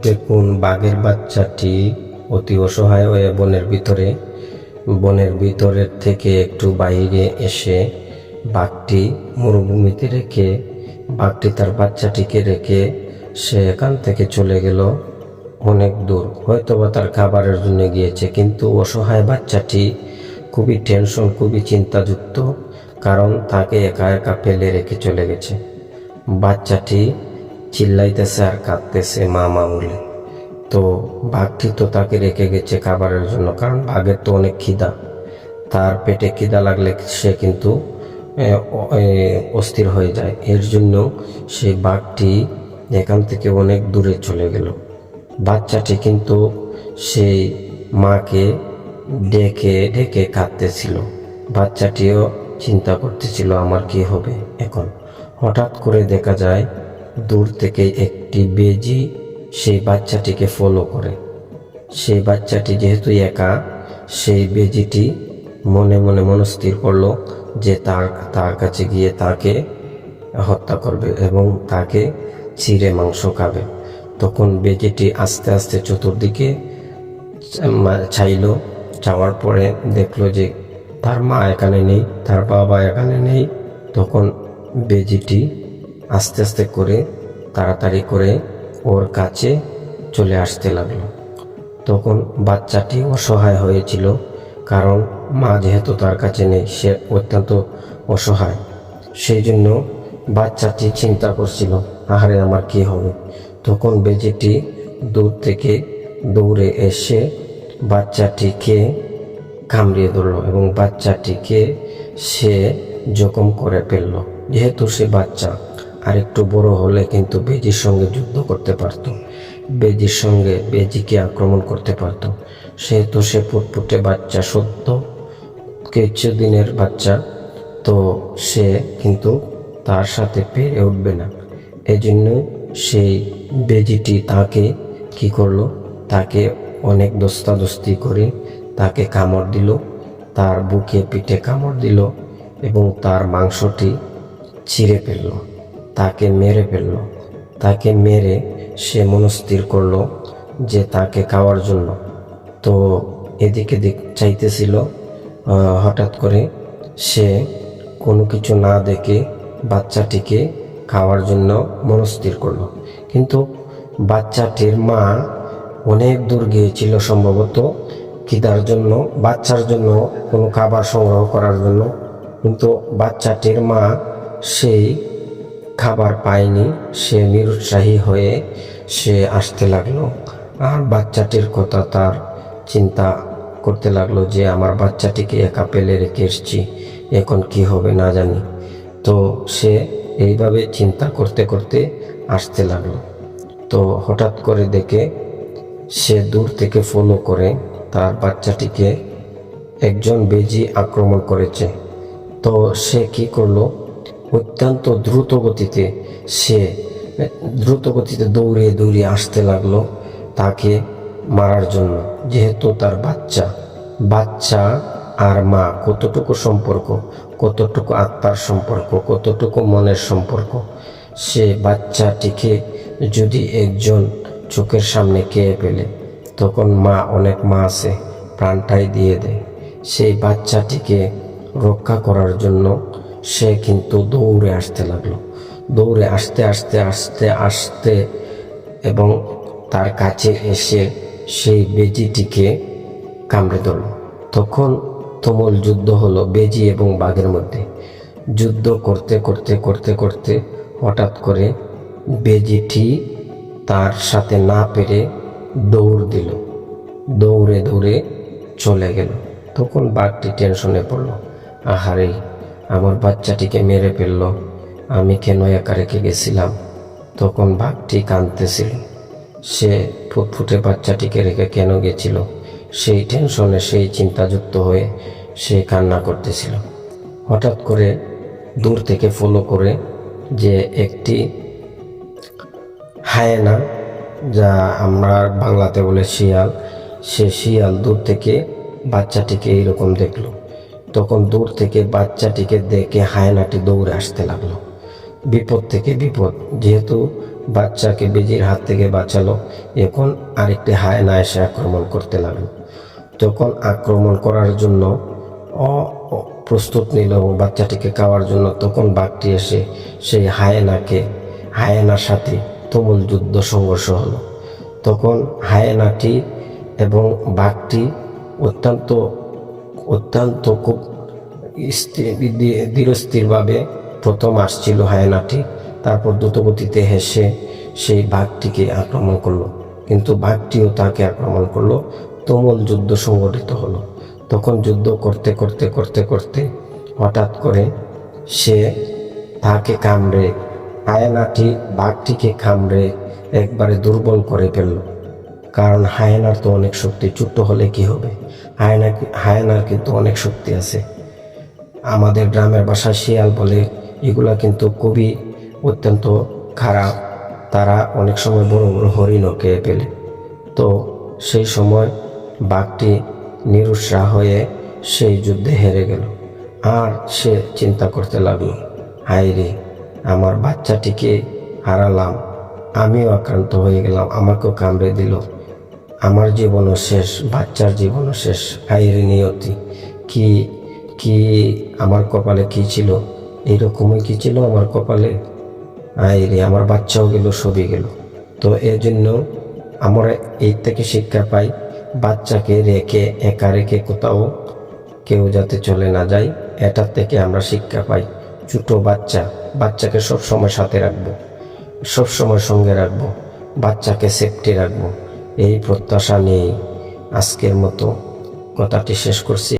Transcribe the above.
দেখুন, বাঘের বাচ্চাটি অতি অসহায় হয়ে বনের ভিতরের থেকে একটু বাইরে এসে বাঘটি মরুভূমিতে রেখে বাঘটি তার বাচ্চাটিকে রেখে সে এখান থেকে চলে গেল অনেক দূর। হয়তোবা তার খাবারের জন্য গিয়েছে, কিন্তু অসহায় বাচ্চাটি খুবই টেনশন, খুবই চিন্তাযুক্ত, কারণ তাকে একা একা ফেলে রেখে চলে গেছে। বাচ্চাটি চিল্লাইতেছে আর কাঁদতেছে মা মা বলে। তো বাঘটি তো তাকে রেখে গেছে খাবারের জন্য, কারণ বাঘের তো অনেক খিদা। তার পেটে খিদা লাগলে সে কিন্তু অস্থির হয়ে যায়। এর জন্য সেই বাঘটি এখান থেকে অনেক দূরে চলে গেল। বাচ্চাটি কিন্তু সেই মাকে ডেকে ডেকে কাঁদতেছিল। বাচ্চাটিও চিন্তা করতেছিল আমার কি হবে এখন। হঠাৎ করে দেখা যায় দূর থেকে একটি বেজি সেই বাচ্চাটিকে ফলো করে। সেই বাচ্চাটি যেহেতু একা, সেই বেজিটি মনে মনে মনস্থির করলো যে তার কাছে গিয়ে তাকে হত্যা করবে এবং তাকে ছিঁড়ে মাংস খাবে। তখন বেজিটি আস্তে আস্তে চতুর্দিকে চাইলো। যাওয়ার পরে দেখলো যে তার মা এখানে নেই, তার বাবা এখানে নেই। তখন বেজিটি আস্তে আস্তে করে তাড়াতাড়ি করে ওর কাছে চলে আসতে লাগলো। তখন বাচ্চাটি অসহায় হয়েছিল, কারণ মা যেহেতু তার কাছে নেই, সে অত্যন্ত অসহায়। সেই জন্য বাচ্চাটি চিন্তা করছিল, আহারে আমার কি হবে। তখন বেজিটি দূর থেকে দৌড়ে এসে বাচ্চাটিকে কামড়িয়ে ধরলো এবং বাচ্চাটিকে সে জখম করে ফেলল। যেহেতু সে বাচ্চা, আর একটু বড় হলে কিন্তু বেজির সঙ্গে যুদ্ধ করতে পারত, বেজিকে আক্রমণ করতে পারত। সেহেতু সে ফুটফুটে বাচ্চা, সদ্য কিছু দিনের বাচ্চা, তো সে কিন্তু তার সাথে পেরে উঠবে না। এজন্য সেই বেজিটি তাকে কি করলো, তাকে অনেক দস্তাদস্তি করে তাকে কামড় দিল, তার বুকে পিঠে কামড় দিল এবং তার মাংসটি ছিঁড়ে ফেলল, তাকে মেরে ফেলল। তাকে মেরে সে মনস্থির করলো যে তাকে খাওয়ার জন্য। তো এদিকে চাইতেছিল, হঠাৎ করে সে কোনো কিছু না দেখে বাচ্চাটিকে খাওয়ার জন্য মনস্থির করলো। কিন্তু বাচ্চাটির মা অনেক দূর গিয়েছিল, সম্ভবত খিদার জন্য, বাচ্চার জন্য কোনো খাবার সংগ্রহ করার জন্য। কিন্তু বাচ্চাটির মা সেই খাবার পায়নি। সে নিরুৎসাহী হয়ে সে আসতে লাগলো, আর বাচ্চাটির কথা তার চিন্তা করতে লাগলো যে আমার বাচ্চাটিকে একা ফেলে রেখে এসেছি, এখন কি হবে না জানি। তো সে এইভাবে চিন্তা করতে করতে আসতে লাগলো। তো হঠাৎ করে দেখে সে দূর থেকে ফলো করে তার বাচ্চাটিকে একজন বেজি আক্রমণ করেছে। তো সে কি করলো, অত্যন্ত দ্রুত গতিতে দৌড়ে দৌড়ে আসতে লাগলো তাকে মারার জন্য। যেহেতু তার বাচ্চা আর মা কতটুকু সম্পর্ক, কতটুকু আত্মার সম্পর্ক, কতটুকু মনের সম্পর্ক। সে বাচ্চাটিকে যদি একজন চোখের সামনে খেয়ে ফেলে, তখন অনেক মা আছে প্রাণটাই দিয়ে দেয়। সেই বাচ্চাটিকে রক্ষা করার জন্য সে কিন্তু দৌড়ে আসতে লাগলো। দৌড়ে আসতে এবং তার কাছে এসে সেই বেজিটিকে কামড়ে ধরল। তখন তুমুল যুদ্ধ হলো বেজি এবং বাঘের মধ্যে। যুদ্ধ করতে করতে হঠাৎ করে বেজিটি তার সাথে না পেরে দৌড় দিল, দৌড়ে চলে গেল। তখন বাঘটি টেনশনে পড়ল, আহারে আমার বাচ্চাটিকে মেরে ফেলল, আমি কেন একা রেখে গেছিলাম। তখন বাঘটি কাঁদতেছিল, সে ফুটফুটে বাচ্চাটিকে রেখে কেন গেছিল, সেই টেনশনে, সেই চিন্তাযুক্ত হয়ে সে কান্না করতেছিল। হঠাৎ করে দূর থেকে ফলো করে যে একটি হায়েনা, যা আমরা বাংলাতে বলে শিয়াল, সে শিয়াল দূর থেকে বাচ্চাটিকে এইরকম দেখলো। তখন দূর থেকে বাচ্চাটিকে দেখে হায়েনাটি দৌড়ে আসতে লাগলো। বিপদ থেকে বিপদ, যেহেতু বাচ্চাকে বেজির হাত থেকে বাঁচালো, এখন আরেকটি হায়না এসে আক্রমণ করতে লাগলো। যখন আক্রমণ করার জন্য প্রস্তুত নিল বাচ্চাটিকে খাওয়ার জন্য, তখন বাঘটি এসে সেই হায়েনার সাথে তুমুল যুদ্ধ সংঘর্ষ হলো। তখন হায়েনাটি এবং বাঘটি অত্যন্ত খুব ধীরস্থিরভাবে প্রথম আসছিল হায়েনাটি, তারপর দ্রুতগতিতে হেসে সেই বাঘটিকে আক্রমণ করলো, কিন্তু বাঘটিও তাকে আক্রমণ করলো। তুমুল যুদ্ধ সংঘটিত হলো। তখন যুদ্ধ করতে করতে করতে করতে হঠাৎ করে সে তাকে কামড়ে, হায়েনাটি বাঘটিকে কামড়ে একবারে দুর্বল করে ফেলল। কারণ হায়েনার তো অনেক শক্তি, ছোট্ট হলে কি হবে, হায়েনার কিন্তু অনেক শক্তি আছে। আমাদের গ্রামের ভাষায় শিয়াল বলে, এগুলা কিন্তু খুবই অত্যন্ত খারাপ। তারা অনেক সময় বড় বড় হরিণও খেয়ে ফেলে। তো সেই সময় বাঘটি নিরুৎসাহ হয়ে সেই যুদ্ধে হেরে গেল। আর সে চিন্তা করতে লাগলো, হায় রে, আমার বাচ্চাটিকে হারালাম, আমিও আক্রান্ত হয়ে গেলাম, আমাকেও কামড়ে দিল, আমার জীবনও শেষ, বাচ্চার জীবনও শেষ। হায় রে নিয়তি, কি কি আমার কপালে কি ছিল, এইরকমই কি ছিল আমার কপালে। হায় রে, আমার বাচ্চাও গেল, সবই গেল। তো এই জন্য আমরা এই থেকে শিক্ষা পাই, বাচ্চাকে একা রেখে কোথাও কেউ যাতে চলে না যায়, এটার থেকে আমরা শিক্ষা পাই। ছোট বাচ্চাকে সবসময় সাথে রাখবো, সবসময় সঙ্গে রাখবো, বাচ্চাকে সেফটি রাখবো। এই প্রত্যাশা নিয়েই আজকের মতো কথাটি শেষ করছি।